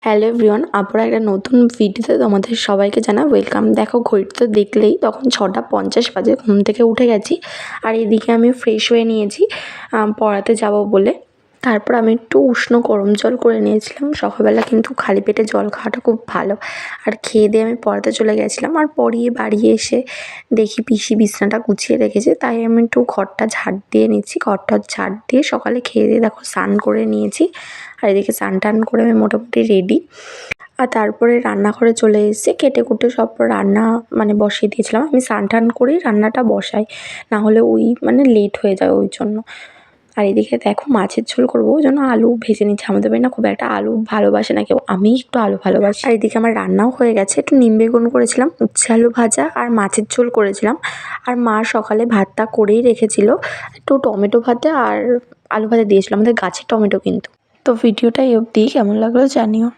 Hello everyone, আবার একটা নতুন ভিডিওতে তোমাদের সবাইকে জানাই ওয়েলকাম। দেখো ঘড়িটা তো দেখলেই, তখন 6:50 বাজে। ঘুম থেকে উঠে গেছি আর এদিকে আমি ফ্রেশ হয়ে নিয়েছি পড়াতে যাব বলে। তারপর আমি একটু উষ্ণ গরম জল করে নিয়েছিলাম। সকালবেলা কিন্তু খালি পেটে জল খাওয়াটা খুব ভালো। আর খেয়ে দিয়ে আমি পড়াতে চলে গেছিলাম। আর পড়িয়ে বাড়ি এসে দেখি পিসি বিছানাটা গুছিয়ে রেখেছে, তাই আমি একটু ঘরটা ঝাড় দিয়ে নিচ্ছি। ঘরটা ঝাড় দিয়ে সকালে খেয়ে দিয়ে দেখো স্নান করে নিয়েছি। আর এদিকে স্নান টান করে আমি মোটামুটি রেডি। আর তারপরে রান্নাঘরে চলে এসে কেটে কুটে সব রান্না বসিয়ে দিয়েছিলাম। আমি স্নান টান করেই রান্নাটা বসাই, না হলে লেট হয়ে যায় ওই জন্য। আর এদিকে দেখো মাছের ঝোল করবো, ওই জন্য আলু ভেজে নিচ্ছি। আমাদের বাড়ি না খুব একটা আলু ভালোবাসে না কেউ, আমি একটু আলু ভালোবাসি। আর এদিকে আমার রান্নাও হয়ে গেছে। একটু নিম বেগুন করেছিলাম, উচ্ছে আলু ভাজা আর মাছের ঝোল করেছিলাম। আর মা সকালে ভাতটা করেই রেখেছিল, একটু টমেটো ভাতে আর আলু ভাজা দিয়েছিল, আমাদের গাছের টমেটো কিন্তু। তো ভিডিওটা এই অবধি, কেমন লাগলো জানিও।